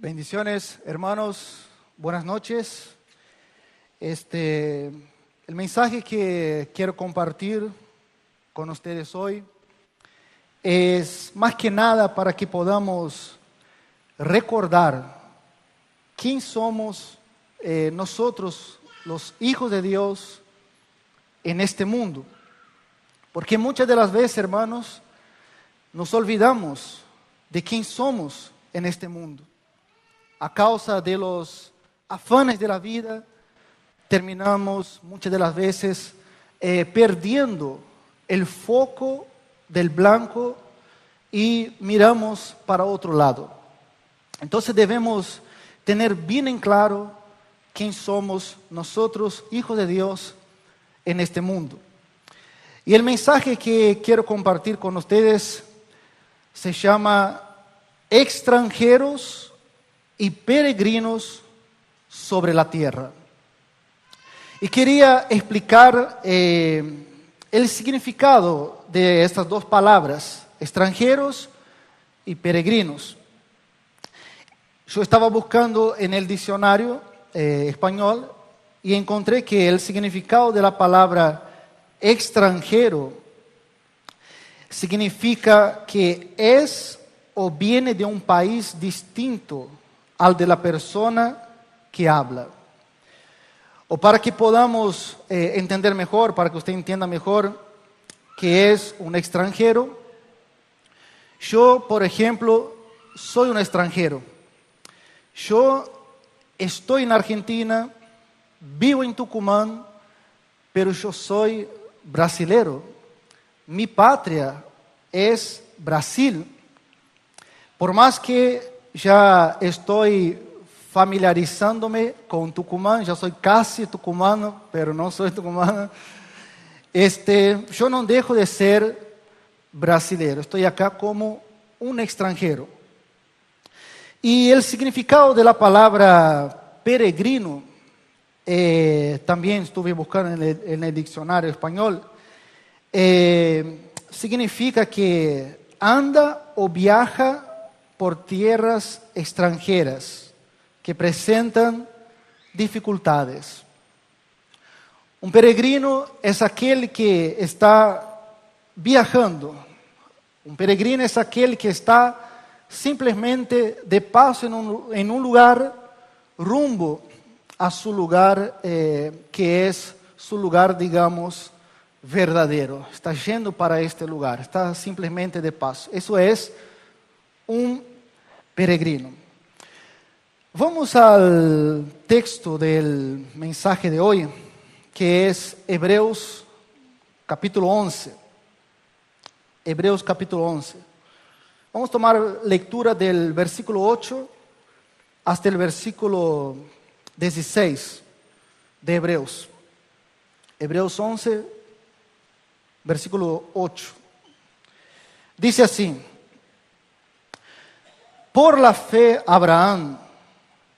Bendiciones, hermanos. Buenas noches. El mensaje que quiero compartir con ustedes hoy es más que nada para que podamos recordar quién somos nosotros, los hijos de Dios, en este mundo. Porque muchas de las veces, hermanos, nos olvidamos de quién somos en este mundo. A causa de los afanes de la vida, terminamos muchas de las veces perdiendo el foco del blanco y miramos para otro lado. Entonces debemos tener bien en claro quién somos nosotros, hijos de Dios, en este mundo. Y el mensaje que quiero compartir con ustedes se llama Extranjeros y peregrinos sobre la tierra. Y quería explicar el significado de estas dos palabras, extranjeros y peregrinos. Yo estaba buscando en el diccionario español y encontré que el significado de la palabra extranjero significa que es o viene de un país distinto al de la persona que habla. O para que podamos entender mejor, para que usted entienda mejor qué es un extranjero. Yo, por ejemplo, soy un extranjero. Yo estoy en Argentina, vivo en Tucumán, pero yo soy brasilero. Mi patria es Brasil. Por más que ya estoy familiarizándome con Tucumán, ya soy casi tucumano, pero no soy tucumano. Yo no dejo de ser brasileño, estoy acá como un extranjero. Y el significado de la palabra peregrino, también estuve buscando en el diccionario español, significa que anda o viaja por tierras extranjeras que presentan dificultades. Un peregrino es aquel que está viajando. Un peregrino es aquel que está simplemente de paso en un lugar rumbo a su lugar que es su lugar, digamos, verdadero. Está yendo para este lugar, está simplemente de paso. Eso es un peregrino. Vamos al texto del mensaje de hoy, que es Hebreos capítulo 11. Hebreos capítulo 11. Vamos a tomar lectura del versículo 8 hasta el versículo 16 de Hebreos. Hebreos 11, versículo 8. Dice así: por la fe Abraham,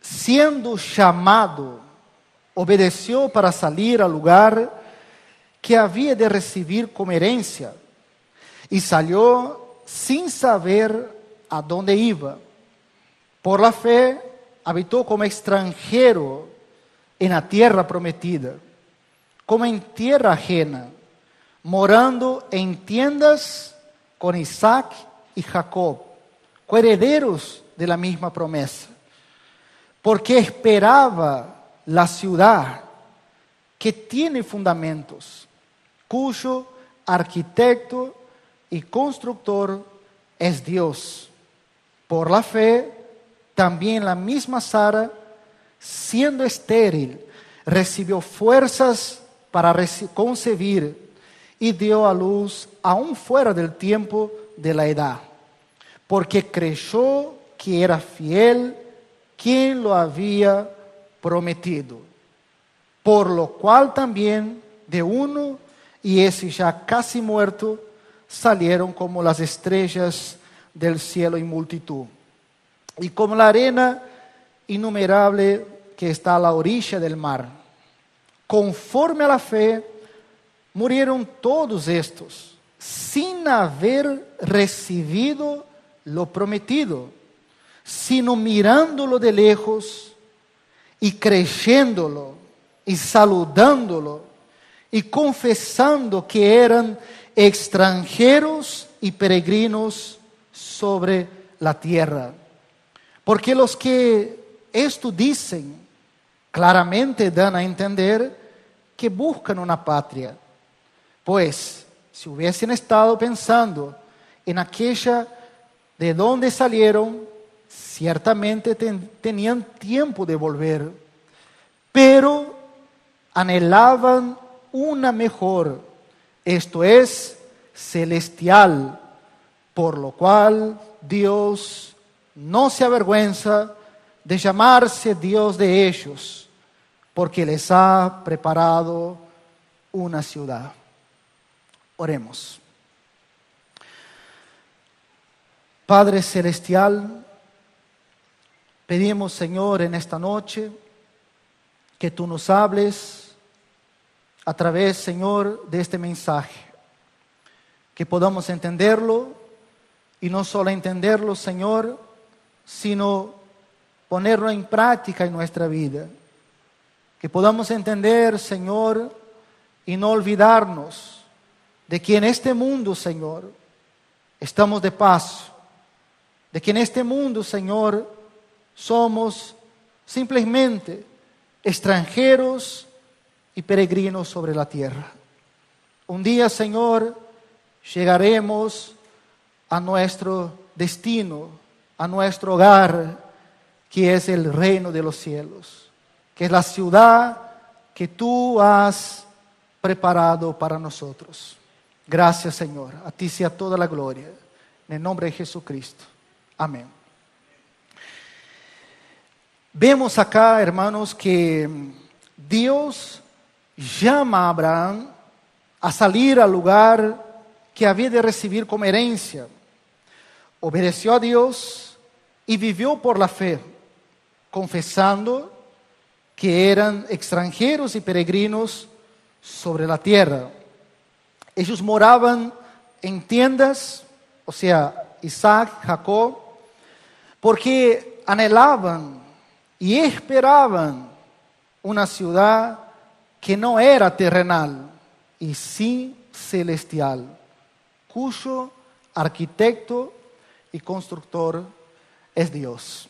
siendo llamado, obedeció para salir al lugar que había de recibir como herencia, y salió sin saber a dónde iba. Por la fe habitó como extranjero en la tierra prometida, como en tierra ajena, morando en tiendas con Isaac y Jacob, coherederos de la misma promesa, porque esperaba la ciudad que tiene fundamentos, cuyo arquitecto y constructor es Dios. Por la fe, también la misma Sara, siendo estéril, recibió fuerzas para concebir y dio a luz aún fuera del tiempo de la edad, porque creyó que era fiel quien lo había prometido. Por lo cual también de uno, y ese ya casi muerto, salieron como las estrellas del cielo en multitud, y como la arena innumerable que está a la orilla del mar. Conforme a la fe, murieron todos estos, sin haber recibido lo prometido, sino mirándolo de lejos y creyéndolo y saludándolo y confesando que eran extranjeros y peregrinos sobre la tierra. Porque los que esto dicen claramente dan a entender que buscan una patria. Pues, si hubiesen estado pensando en aquella de donde salieron, ciertamente tenían tiempo de volver, pero anhelaban una mejor, esto es, celestial, por lo cual Dios no se avergüenza de llamarse Dios de ellos, porque les ha preparado una ciudad. Oremos. Padre Celestial, pedimos, Señor, en esta noche, que tú nos hables a través, Señor, de este mensaje, que podamos entenderlo, y no solo entenderlo, Señor, sino ponerlo en práctica en nuestra vida. Que podamos entender, Señor, y no olvidarnos de que en este mundo, Señor, estamos de paso, de que en este mundo, Señor, somos simplemente extranjeros y peregrinos sobre la tierra. Un día, Señor, llegaremos a nuestro destino, a nuestro hogar, que es el reino de los cielos, que es la ciudad que tú has preparado para nosotros. Gracias, Señor. A ti sea toda la gloria. En el nombre de Jesucristo. Amén. Vemos acá, hermanos, que Dios llama a Abraham a salir al lugar que había de recibir como herencia. Obedeció a Dios y vivió por la fe, confesando que eran extranjeros y peregrinos sobre la tierra. Ellos moraban en tiendas, o sea, Isaac, Jacob, porque anhelaban y esperaban una ciudad que no era terrenal y sí celestial, cuyo arquitecto y constructor es Dios.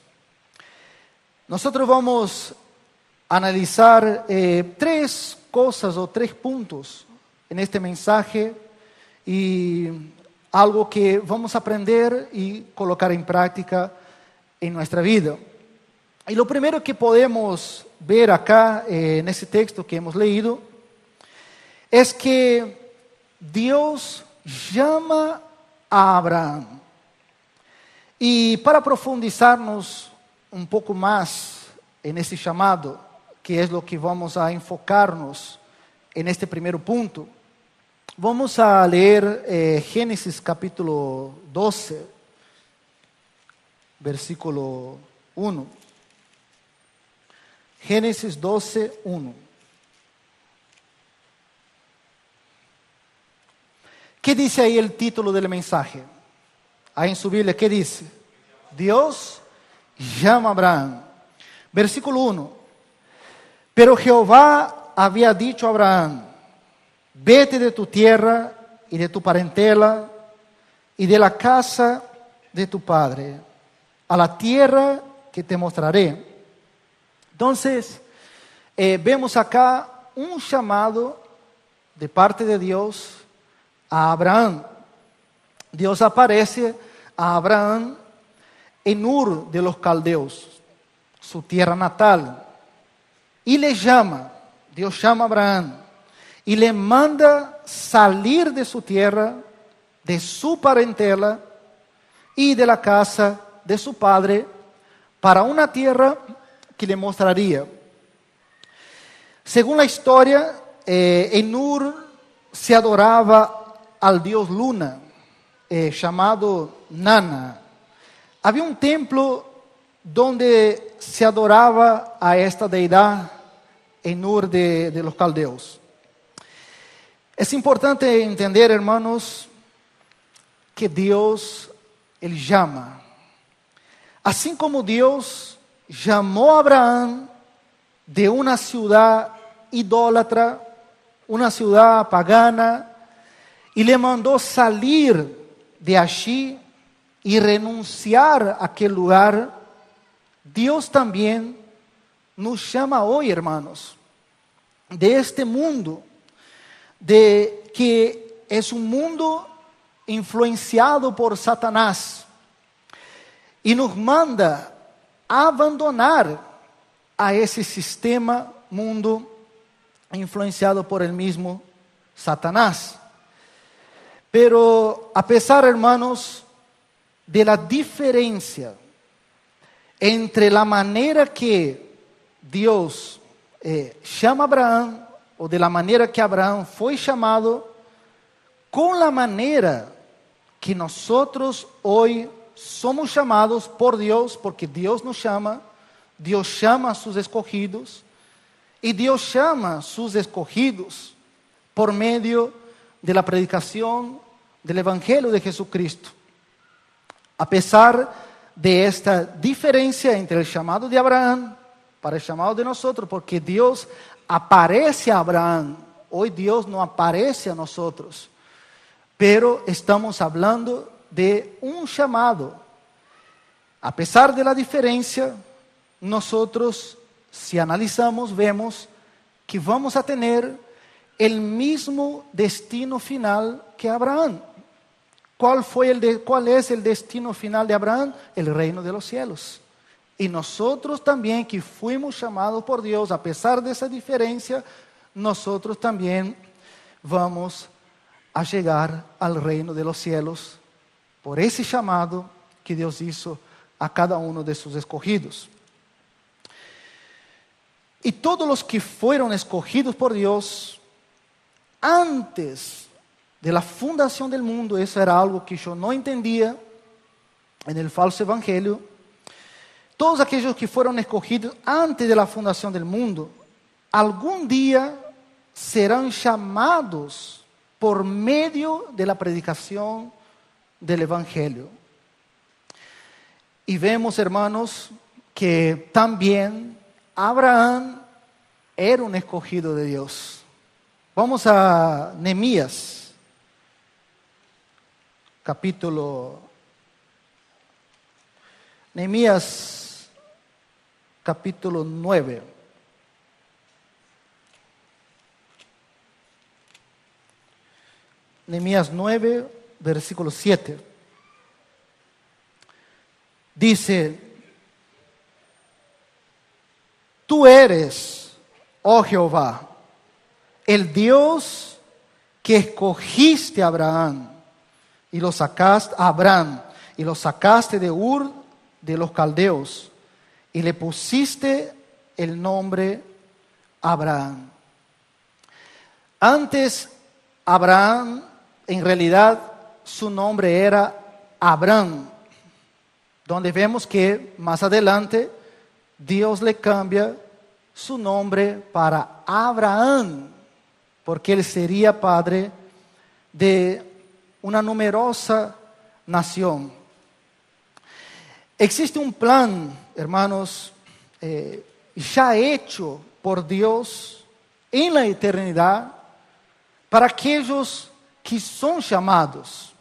Nosotros vamos a analizar tres cosas o tres puntos en este mensaje y algo que vamos a aprender y colocar en práctica en nuestra vida. Y lo primero que podemos ver acá en ese texto que hemos leído es que Dios llama a Abraham. Y para profundizarnos un poco más en ese llamado, que es lo que vamos a enfocarnos en este primer punto, vamos a leer Génesis capítulo 12, versículo 1. Génesis 12, 1. ¿Qué dice ahí el título del mensaje? Ahí en su Biblia, ¿qué dice? Dios llama a Abraham. Versículo 1. Pero Jehová había dicho a Abraham: vete de tu tierra y de tu parentela y de la casa de tu padre, a la tierra que te mostraré. Entonces, vemos acá un llamado de parte de Dios a Abraham. Dios aparece a Abraham en Ur de los Caldeos, su tierra natal, y le llama. Dios llama a Abraham y le manda salir de su tierra, de su parentela y de la casa de su padre para una tierra que le mostraría. Según la historia, en Ur se adoraba al dios Luna, llamado Nana. Había un templo donde se adoraba a esta deidad en Ur de los Caldeos. Es importante entender, hermanos, que Dios, Él llama. Así como Dios llamó a Abraham de una ciudad idólatra, una ciudad pagana, y le mandó salir de allí y renunciar a aquel lugar, Dios también nos llama hoy, hermanos, de este mundo, de que es un mundo influenciado por Satanás, y nos manda a abandonar a ese sistema mundo influenciado por el mismo Satanás. Pero a pesar, hermanos, de la diferencia entre la manera que Dios llama a Abraham, o de la manera que Abraham fue llamado, con la manera que nosotros hoy somos llamados por Dios, porque Dios nos llama, Dios llama a sus escogidos, y Dios llama a sus escogidos por medio de la predicación del Evangelio de Jesucristo. A pesar de esta diferencia entre el llamado de Abraham para el llamado de nosotros, porque Dios aparece a Abraham, hoy Dios no aparece a nosotros, pero estamos hablando de un llamado. A pesar de la diferencia, nosotros, si analizamos, vemos que vamos a tener el mismo destino final que Abraham. ¿Cuál es el destino final de Abraham? El reino de los cielos. Y nosotros también, que fuimos llamados por Dios, a pesar de esa diferencia, nosotros también vamos a llegar al reino de los cielos por ese llamado que Dios hizo a cada uno de sus escogidos. Y todos los que fueron escogidos por Dios antes de la fundación del mundo, eso era algo que yo no entendía en el falso evangelio. Todos aquellos que fueron escogidos antes de la fundación del mundo, algún día serán llamados por medio de la predicación del evangelio. Y vemos, hermanos, que también Abraham era un escogido de Dios. Vamos a Nehemías, capítulo 9. Nehemías 9, versículo 7. Dice: Tú eres, oh Jehová, el Dios que escogiste a Abraham y lo sacaste de Ur de los caldeos y le pusiste el nombre Abraham. Antes, Abraham, en realidad, su nombre era Abraham, donde vemos que más adelante Dios le cambia su nombre para Abraham, porque él sería padre de una numerosa nación. Existe un plan, hermanos, ya hecho por Dios en la eternidad para aquellos que son llamados.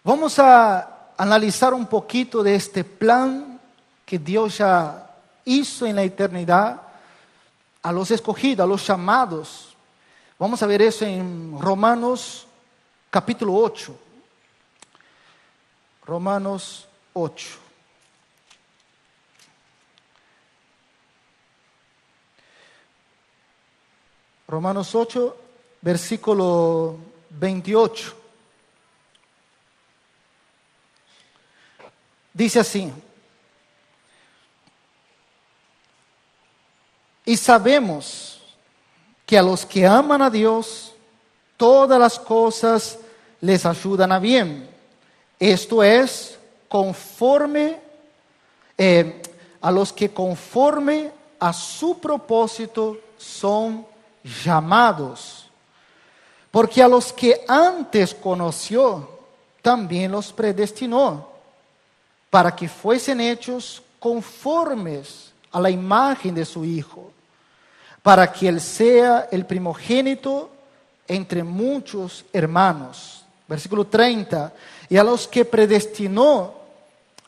Vamos a analizar un poquito de este plan que Dios ya hizo en la eternidad a los escogidos, a los llamados. Vamos a ver eso en Romanos capítulo 8. Romanos 8. Romanos 8, versículo 28. Dice así: Y sabemos que a los que aman a Dios, todas las cosas les ayudan a bien. Esto es, conforme a los que conforme a su propósito son llamados. Porque a los que antes conoció, también los predestinó para que fuesen hechos conformes a la imagen de su Hijo, para que Él sea el primogénito entre muchos hermanos. Versículo 30, y a los que predestinó,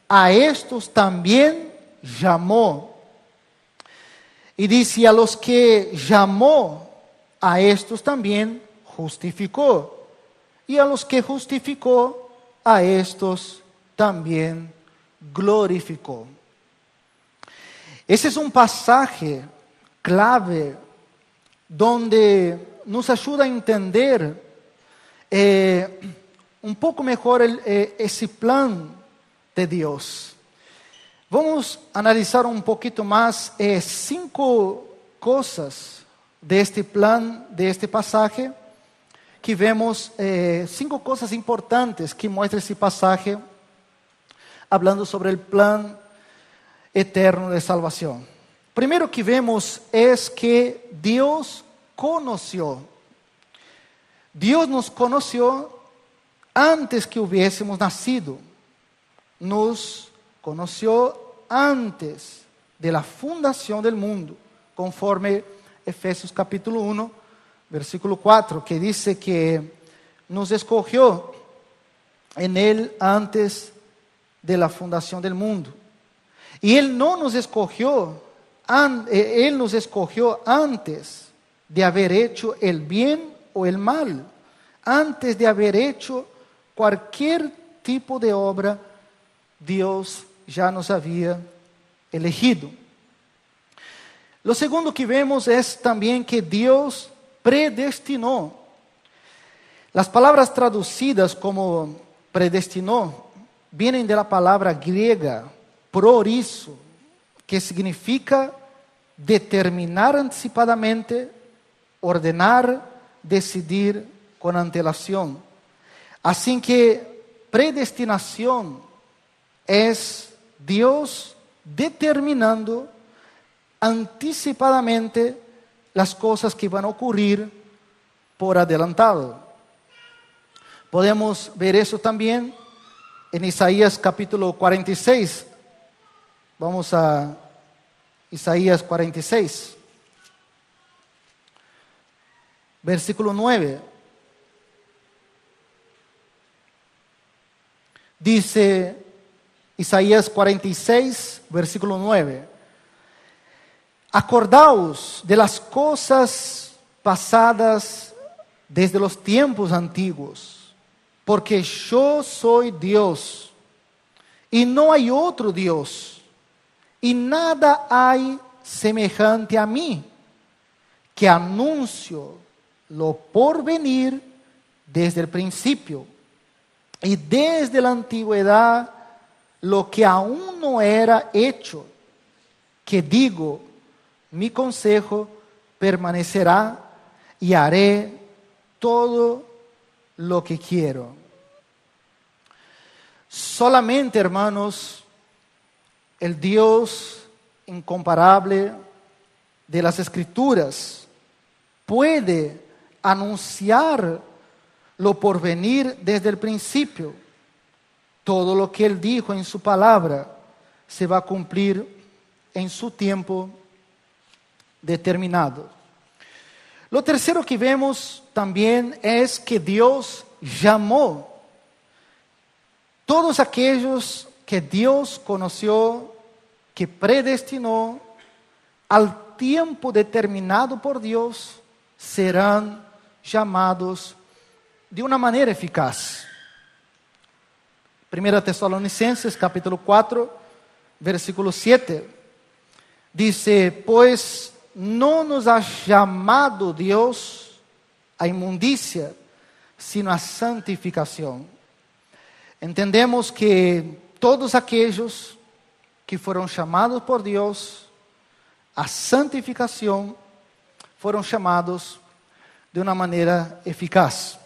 a estos también llamó. Y dice, a los que llamó, a estos también justificó. Y a los que justificó, a estos también glorificó. Ese es un pasaje clave donde nos ayuda a entender un poco mejor ese plan de Dios. Vamos a analizar un poquito más 5 cosas de este plan, de este pasaje, que vemos 5 cosas importantes que muestra ese pasaje, hablando sobre el plan eterno de salvación. Primero que vemos es que Dios nos conoció antes que hubiésemos nacido. Nos conoció antes de la fundación del mundo, conforme Efesios capítulo 1, versículo 4, que dice que nos escogió en Él antes de la fundación del mundo. Y Él no nos escogió, Él nos escogió antes de haber hecho el bien o el mal, antes de haber hecho cualquier tipo de obra. Dios ya nos había elegido. Lo segundo que vemos es también que Dios predestinó. Las palabras traducidas como predestinó vienen de la palabra griega proorizo, que significa determinar anticipadamente, ordenar, decidir con antelación. Así que predestinación es Dios determinando anticipadamente las cosas que van a ocurrir por adelantado. Podemos ver eso también en Isaías capítulo 46. Vamos a Isaías 46, versículo 9. Dice Isaías 46, versículo 9. Acordaos de las cosas pasadas desde los tiempos antiguos, porque yo soy Dios y no hay otro Dios, y nada hay semejante a mí, que anuncio lo por venir desde el principio y desde la antigüedad lo que aún no era hecho, que digo, mi consejo permanecerá y haré todo lo que quiero. Solamente, hermanos, el Dios incomparable de las Escrituras puede anunciar lo por venir desde el principio. Todo lo que Él dijo en su palabra se va a cumplir en su tiempo determinado. Lo tercero que vemos también es que Dios llamó. Todos aquellos que Dios conoció, que predestinó al tiempo determinado por Dios, serán llamados de una manera eficaz. 1 Tesalonicenses capítulo 4, versículo 7, dice, pues no nos ha llamado Dios a inmundicia, sino a santificación. Entendemos que todos aquellos que fueron llamados por Dios a santificación fueron llamados de una manera eficaz.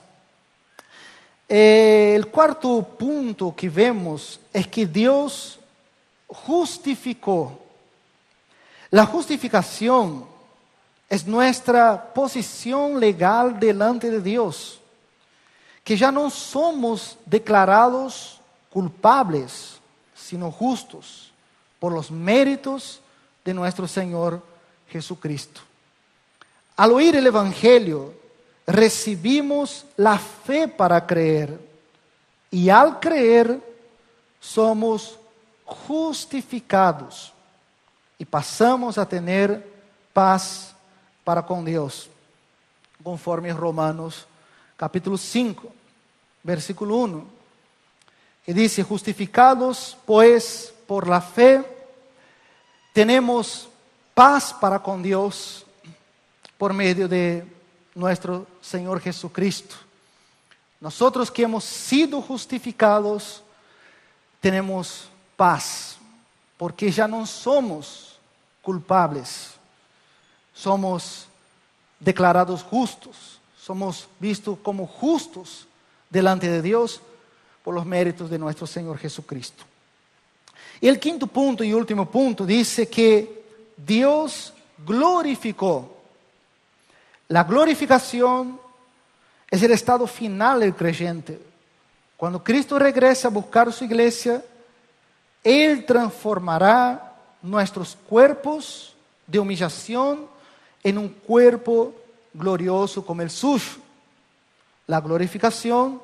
El cuarto punto que vemos es que Dios justificó. La justificación es nuestra posición legal delante de Dios, que ya no somos declarados culpables, sino justos por los méritos de nuestro Señor Jesucristo. Al oír el Evangelio, recibimos la fe para creer, y al creer somos justificados y pasamos a tener paz para con Dios, conforme Romanos capítulo 5, versículo 1, que dice: justificados pues por la fe, tenemos paz para con Dios por medio de nuestro Señor Jesucristo. Nosotros que hemos sido justificados, tenemos paz, porque ya no somos culpables, somos declarados justos, somos vistos como justos delante de Dios por los méritos de nuestro Señor Jesucristo. Y el quinto punto y último punto dice que Dios glorificó. La glorificación es el estado final del creyente. Cuando Cristo regrese a buscar su iglesia, Él transformará nuestros cuerpos de humillación en un cuerpo glorioso como el suyo. La glorificación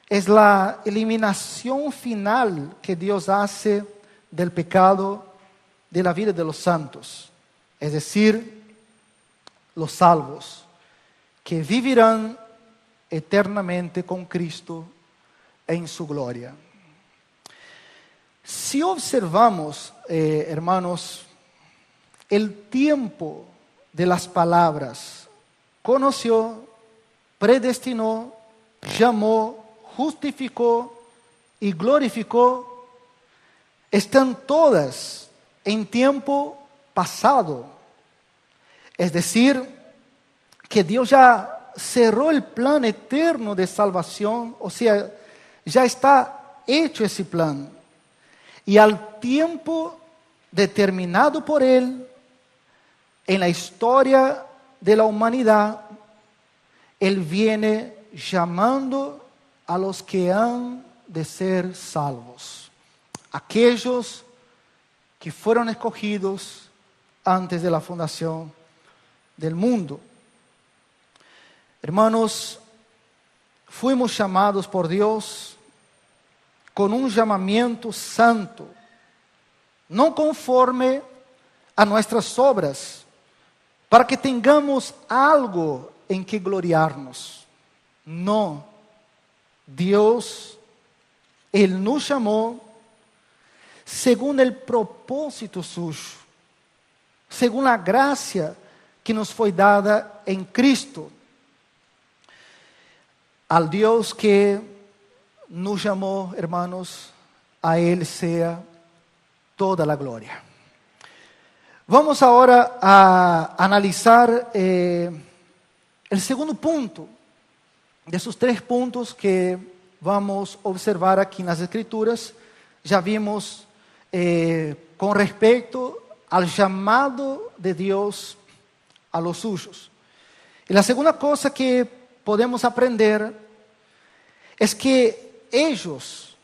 es la eliminación final que Dios hace del pecado de la vida de los santos, es decir, los salvos, que vivirán eternamente con Cristo en su gloria. Si observamos, hermanos, el tiempo de las palabras conoció, predestinó, llamó, justificó y glorificó, están todas en tiempo pasado. Es decir, que Dios ya cerró el plan eterno de salvación, o sea, ya está hecho ese plan. Y al tiempo determinado por Él, en la historia de la humanidad, Él viene llamando a los que han de ser salvos, aquellos que fueron escogidos antes de la fundación del mundo. Hermanos, fuimos llamados por Dios con un llamamiento santo, no conforme a nuestras obras, para que tengamos algo en que gloriarnos. No, Dios, Él nos llamó según el propósito suyo, según la gracia que nos fue dada en Cristo. Al Dios que nos llamó, hermanos, a Él sea toda la gloria. Vamos ahora a analizar el segundo punto de esos 3 puntos que vamos a observar aquí en las Escrituras. Ya vimos con respecto al llamado de Dios a los suyos. Y la segunda cosa que podemos aprender es que ellos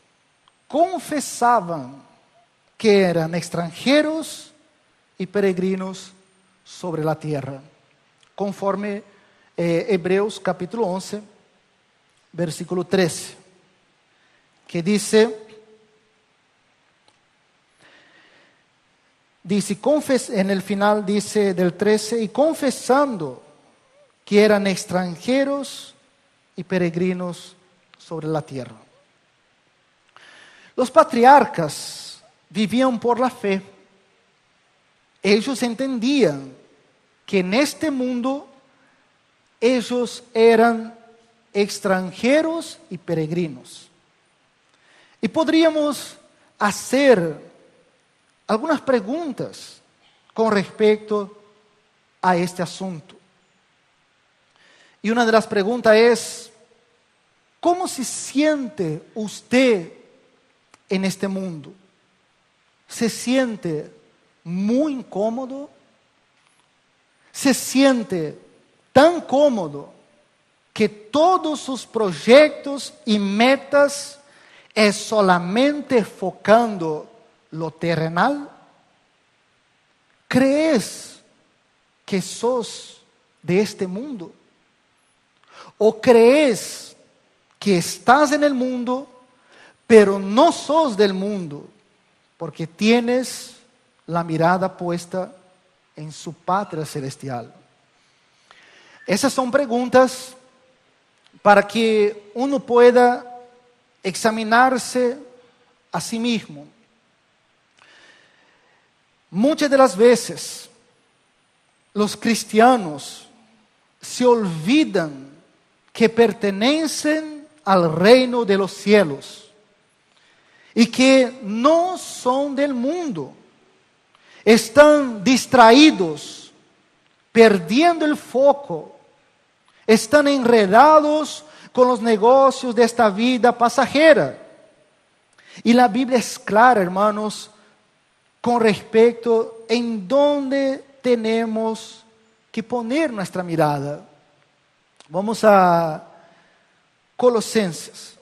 confesaban que eran extranjeros y peregrinos sobre la tierra, conforme Hebreos capítulo 11, versículo 13, que dice, en el final dice del 13, y confesando que eran extranjeros y peregrinos sobre la tierra. Los patriarcas vivían por la fe. Ellos entendían que en este mundo ellos eran extranjeros y peregrinos. Y podríamos hacer algunas preguntas con respecto a este asunto. Y una de las preguntas es: ¿cómo se siente usted en este mundo? ¿Se siente muy incómodo? ¿Se siente tan cómodo que todos sus proyectos y metas es solamente focando lo terrenal? ¿Crees que sos de este mundo? ¿O crees que estás en el mundo, pero no sos del mundo, porque tienes la mirada puesta en su patria celestial? Esas son preguntas para que uno pueda examinarse a sí mismo. Muchas de las veces los cristianos se olvidan que pertenecen al reino de los cielos y que no son del mundo. Están distraídos, perdiendo el foco, están enredados con los negocios de esta vida pasajera. Y la Biblia es clara, hermanos, con respecto en dónde tenemos que poner nuestra mirada. Vamos a Colosenses.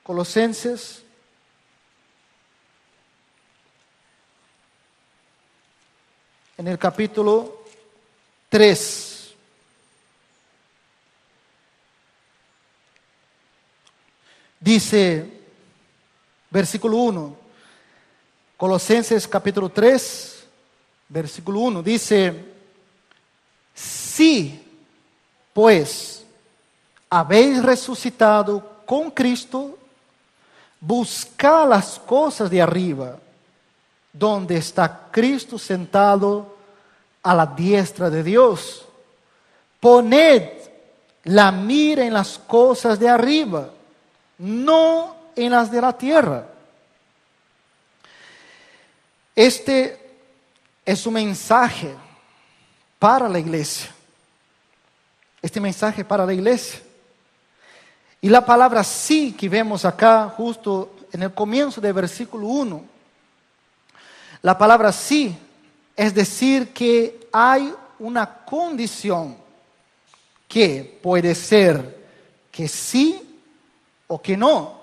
Colosenses en el capítulo 3. Dice, versículo 1, Colosenses capítulo 3, versículo 1, dice: si pues habéis resucitado con Cristo, buscad las cosas de arriba, donde está Cristo sentado a la diestra de Dios. Poned la mira en las cosas de arriba, no en las de la tierra. Este es un mensaje para la iglesia. Este mensaje para la iglesia. Y la palabra sí que vemos acá, justo en el comienzo del versículo 1. La palabra sí es decir que hay una condición que puede ser que sí o que no.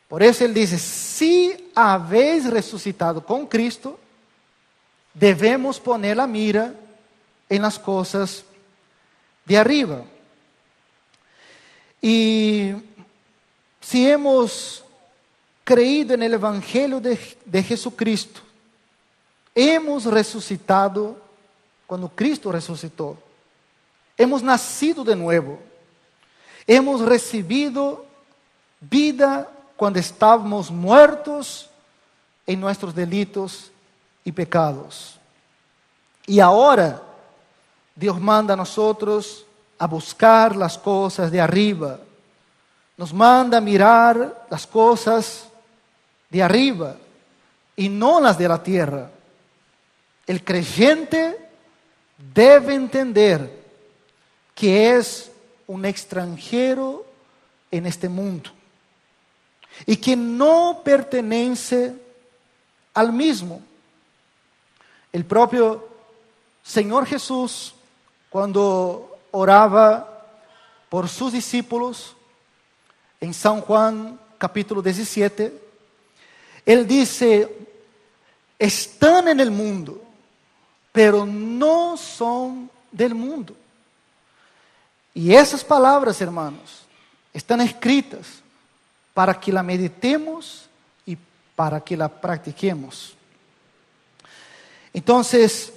Por eso él dice, si habéis resucitado con Cristo, debemos poner la mira en las cosas de arriba. Y si hemos creído en el Evangelio de Jesucristo, hemos resucitado cuando Cristo resucitó. Hemos nacido de nuevo. Hemos recibido vida cuando estábamos muertos en nuestros delitos y pecados. Y ahora Dios manda a nosotros a buscar las cosas de arriba. Nos manda a mirar las cosas de arriba y no las de la tierra. El creyente debe entender que es un extranjero en este mundo y que no pertenece al mismo. El propio Señor Jesús, cuando oraba por sus discípulos en San Juan capítulo 17, Él dice, están en el mundo, pero no son del mundo. Y esas palabras, hermanos, están escritas para que la meditemos y para que la practiquemos. Entonces,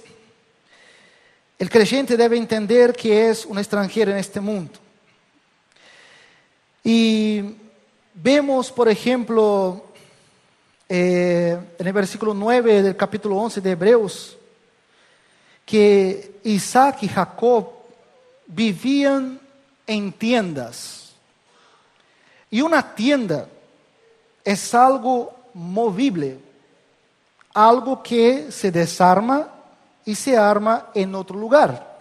el creyente debe entender que es un extranjero en este mundo. Y vemos, por ejemplo, en el versículo 9 del capítulo 11 de Hebreos, que Isaac y Jacob vivían en tiendas. Y una tienda es algo movible, algo que se desarma y se arma en otro lugar.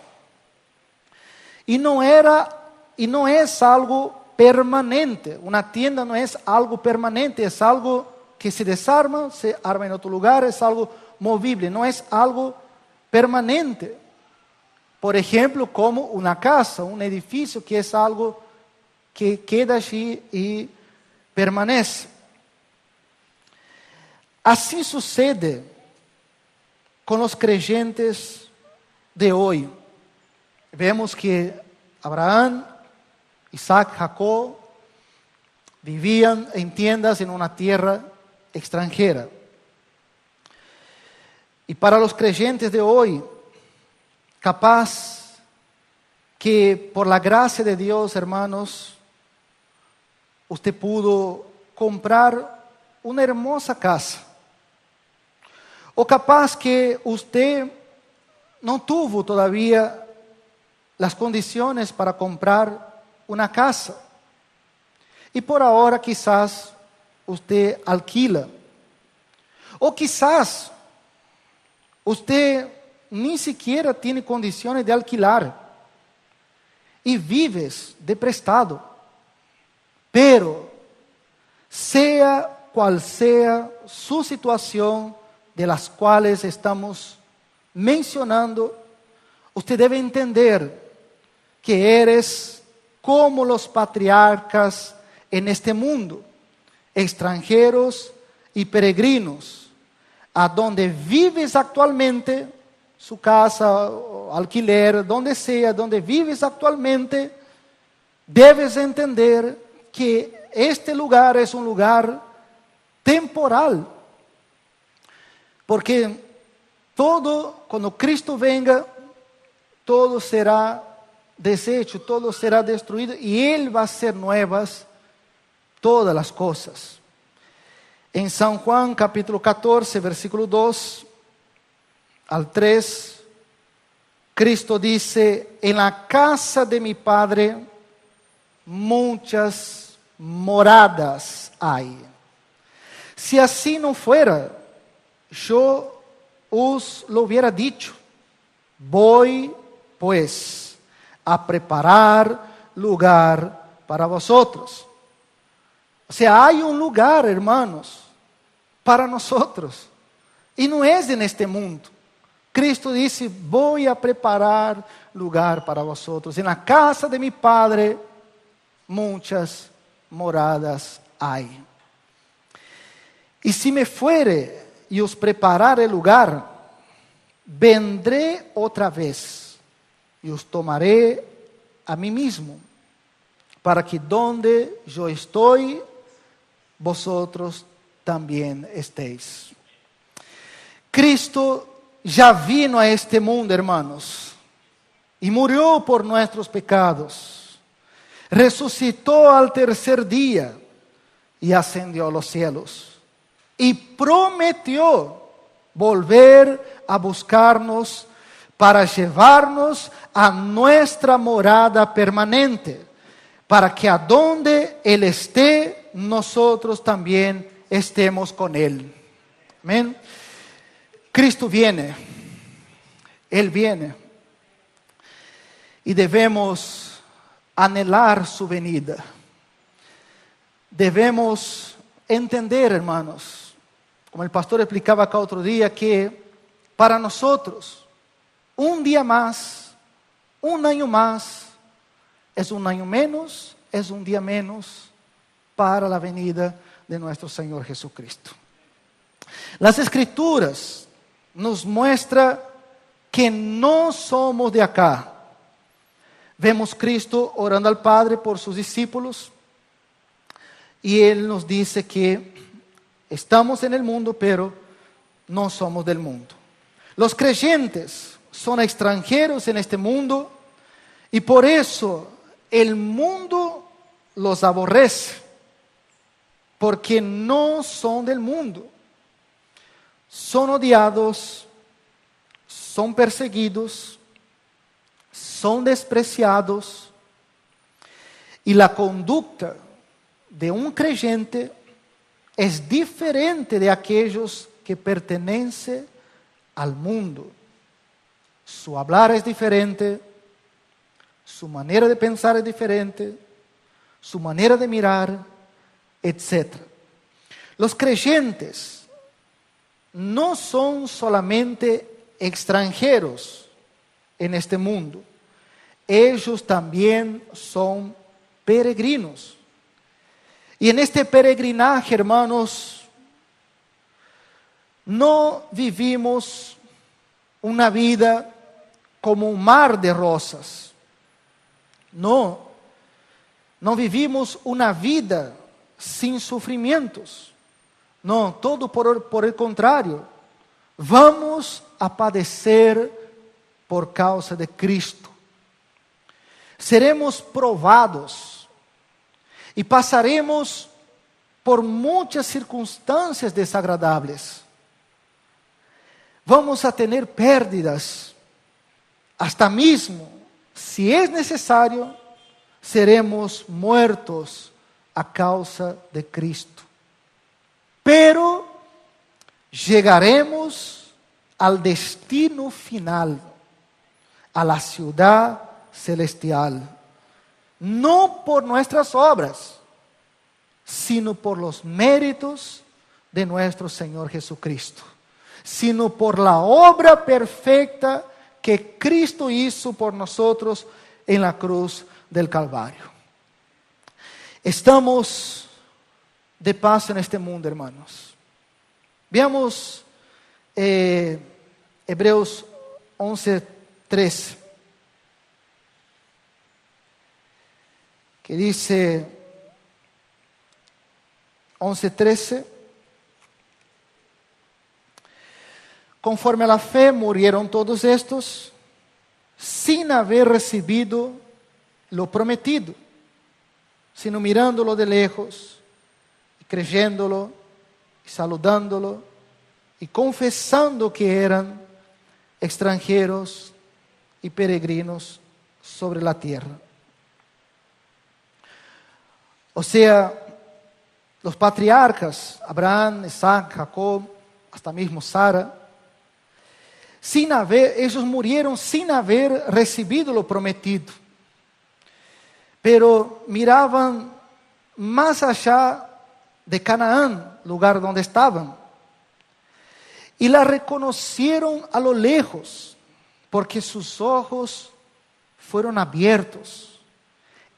Y no es algo permanente. Una tienda no es algo permanente, es algo que se desarma, se arma en otro lugar, es algo movible, no es algo permanente. Por ejemplo, como una casa, un edificio que es algo que queda allí y permanece. Así sucede con los creyentes de hoy. Vemos que Abraham, Isaac, Jacob vivían en tiendas en una tierra extranjera. Y para los creyentes de hoy, capaz que por la gracia de Dios, hermanos, usted pudo comprar una hermosa casa. O capaz que usted no tuvo todavía las condiciones para comprar una casa. Y por ahora quizás usted alquila. O quizás usted ni siquiera tiene condiciones de alquilar y vives de prestado. Pero sea cual sea su situación de las cuales estamos mencionando, usted debe entender que eres como los patriarcas en este mundo, extranjeros y peregrinos, a donde vives actualmente, su casa, alquiler, donde sea, donde vives actualmente, debes entender que este lugar es un lugar temporal. Porque todo, cuando Cristo venga, todo será deshecho, todo será destruido y Él va a hacer nuevas todas las cosas. En San Juan capítulo 14, versículo 2 al 3, Cristo dice: en la casa de mi Padre muchas moradas hay. Si así no fuera, yo os lo hubiera dicho. Voy pues a preparar lugar para vosotros. O sea, hay un lugar, hermanos, para nosotros. Y no es en este mundo. Cristo dice: voy a preparar lugar para vosotros. En la casa de mi Padre muchas moradas hay. Y si me fuere y os preparare lugar, vendré otra vez y os tomaré a mí mismo, para que donde yo estoy, vosotros también estéis. Cristo ya vino a este mundo, hermanos, y murió por nuestros pecados. Resucitó al tercer día y ascendió a los cielos. Y prometió volver a buscarnos para llevarnos a nuestra morada permanente, para que a donde Él esté, nosotros también estemos con Él. Amén. Cristo viene, Él viene, y debemos anhelar su venida. Debemos entender, hermanos, como el pastor explicaba acá otro día, que para nosotros un día más, un año más, es un año menos, es un día menos para la venida de nuestro Señor Jesucristo. Las Escrituras nos muestran que no somos de acá. Vemos Cristo orando al Padre por sus discípulos y Él nos dice que estamos en el mundo, pero no somos del mundo. Los creyentes son extranjeros en este mundo y por eso el mundo los aborrece, porque no son del mundo. Son odiados, son perseguidos, son despreciados, y la conducta de un creyente es diferente de aquellos que pertenecen al mundo. Su hablar es diferente, su manera de pensar es diferente, su manera de mirar, etc. Los creyentes no son solamente extranjeros en este mundo, ellos también son peregrinos. Y en este peregrinaje, hermanos, no vivimos una vida como un mar de rosas. No vivimos una vida sin sufrimientos. No, todo por el contrario. Vamos a padecer por causa de Cristo. Seremos provados y pasaremos por muchas circunstancias desagradables. Vamos a tener pérdidas, hasta mismo, si es necesario, seremos muertos a causa de Cristo. Pero llegaremos al destino final, a la ciudad celestial, no por nuestras obras, sino por los méritos de nuestro Señor Jesucristo, sino por la obra perfecta que Cristo hizo por nosotros en la cruz del Calvario. Estamos de paso en este mundo, hermanos. Veamos Hebreos 11:13, que dice 11:13: conforme a la fe murieron todos estos sin haber recibido lo prometido, sino mirándolo de lejos, y creyéndolo, y saludándolo, y confesando que eran extranjeros y peregrinos sobre la tierra. O sea, los patriarcas, Abraham, Isaac, Jacob, hasta mismo Sara, ellos murieron sin haber recibido lo prometido, pero miraban más allá de Canaán, lugar donde estaban, y la reconocieron a lo lejos, porque sus ojos fueron abiertos.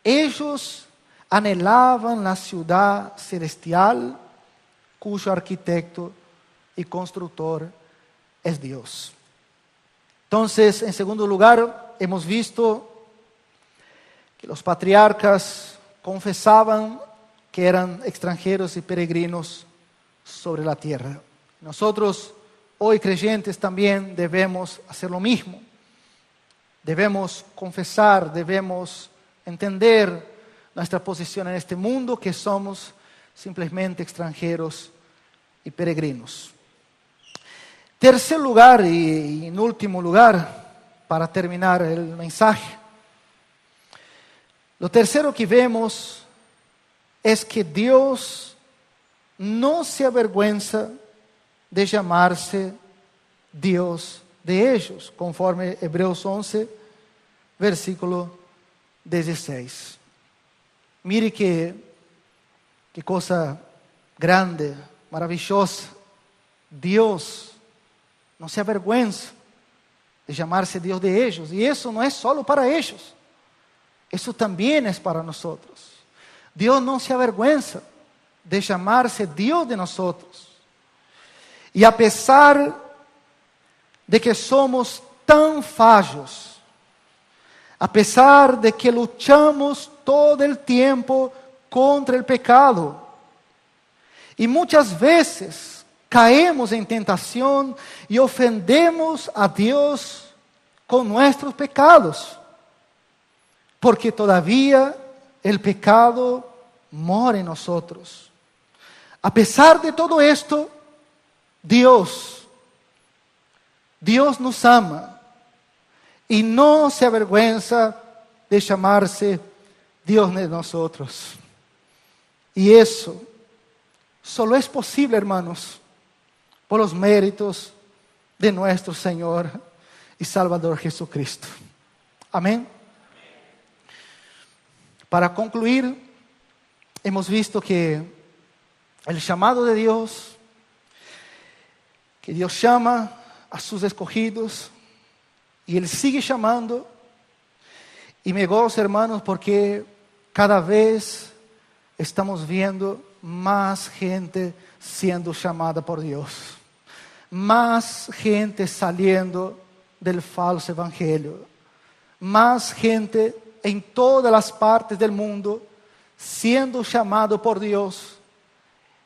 Ellos anhelaban la ciudad celestial, cuyo arquitecto y constructor es Dios. Entonces, en segundo lugar, hemos visto que los patriarcas confesaban que eran extranjeros y peregrinos sobre la tierra. Nosotros, hoy creyentes, también debemos hacer lo mismo. Debemos confesar, debemos entender nuestra posición en este mundo, que somos simplemente extranjeros y peregrinos. Tercer lugar y en último lugar, para terminar el mensaje, lo tercero que vemos es que Dios no se avergüenza de llamarse Dios de ellos, conforme Hebreos 11, versículo 16. Mire qué cosa grande, maravillosa. Dios no se avergüenza de llamarse Dios de ellos. Y eso no es solo para ellos. Eso también es para nosotros. Dios no se avergüenza de llamarse Dios de nosotros. Y a pesar de que somos tan fallos, a pesar de que luchamos todo el tiempo contra el pecado, y muchas veces caemos en tentación y ofendemos a Dios con nuestros pecados, porque todavía el pecado mora en nosotros. A pesar de todo esto, Dios nos ama y no se avergüenza de llamarse Dios de nosotros. Y eso solo es posible, hermanos, por los méritos de nuestro Señor y Salvador Jesucristo. Amén. Para concluir, hemos visto que el llamado de Dios, que Dios llama a sus escogidos y Él sigue llamando. Y me gozo, hermanos, porque cada vez estamos viendo más gente siendo llamada por Dios, más gente saliendo del falso evangelio, más gente en todas las partes del mundo siendo llamado por Dios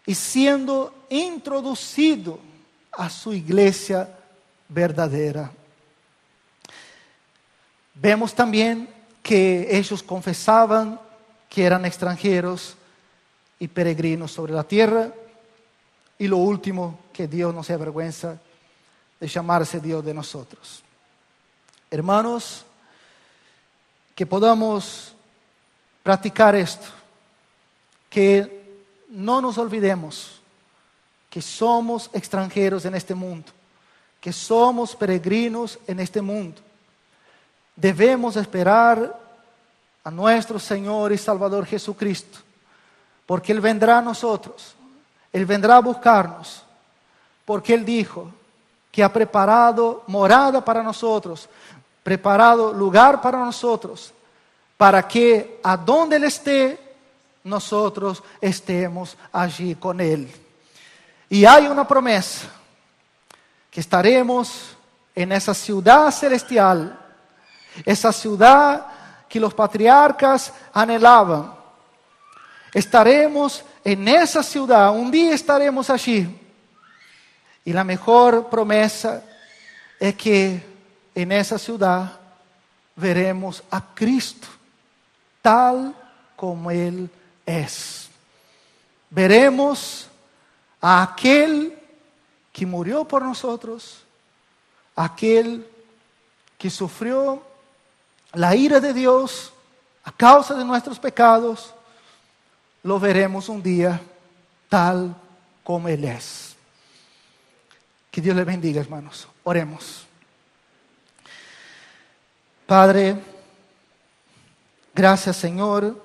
y siendo introducido a su iglesia verdadera. Vemos también que ellos confesaban que eran extranjeros y peregrinos sobre la tierra. Y lo último, que Dios no se avergüenza de llamarse Dios de nosotros. Hermanos, que podamos practicar esto, que no nos olvidemos que somos extranjeros en este mundo, que somos peregrinos en este mundo. Debemos esperar a nuestro Señor y Salvador Jesucristo, porque Él vendrá a nosotros, Él vendrá a buscarnos, porque Él dijo que ha preparado morada para nosotros, preparado lugar para nosotros, para que a donde Él esté, nosotros estemos allí con Él. Y hay una promesa, que estaremos en esa ciudad celestial, esa ciudad que los patriarcas anhelaban. Estaremos en esa ciudad, un día estaremos allí. Y la mejor promesa es que en esa ciudad veremos a Cristo tal como Él es. Veremos a aquel que murió por nosotros, aquel que sufrió la ira de Dios a causa de nuestros pecados. Lo veremos un día tal como Él es. Que Dios le bendiga, hermanos. Oremos. Padre, gracias, Señor,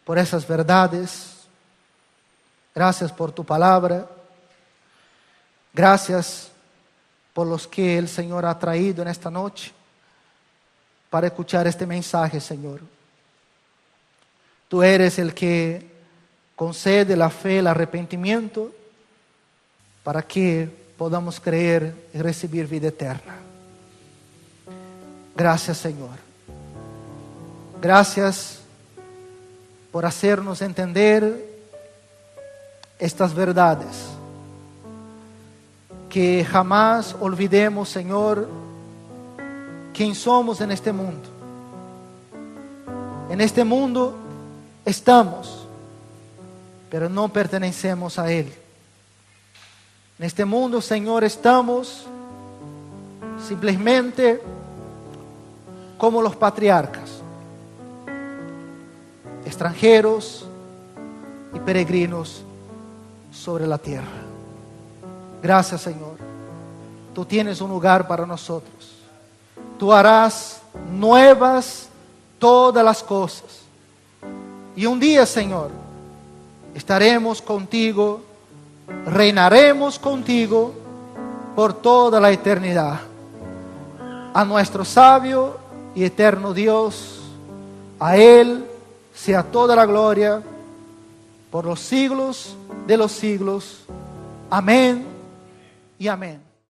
por esas verdades. Gracias por tu palabra. Gracias por los que el Señor ha traído en esta noche para escuchar este mensaje, Señor. Tú eres el que concede la fe, el arrepentimiento, para que podamos creer y recibir vida eterna. Gracias, Señor. Gracias por hacernos entender estas verdades. Que jamás olvidemos, Señor, quién somos en este mundo. En este mundo estamos, pero no pertenecemos a Él. En este mundo, Señor, estamos simplemente como los patriarcas, extranjeros y peregrinos sobre la tierra. Gracias, Señor. Tú tienes un lugar para nosotros. Tú harás nuevas todas las cosas. Y un día, Señor, estaremos contigo, reinaremos contigo por toda la eternidad. A nuestro sabio y eterno Dios, a Él sea toda la gloria por los siglos de los siglos. Amén y amén.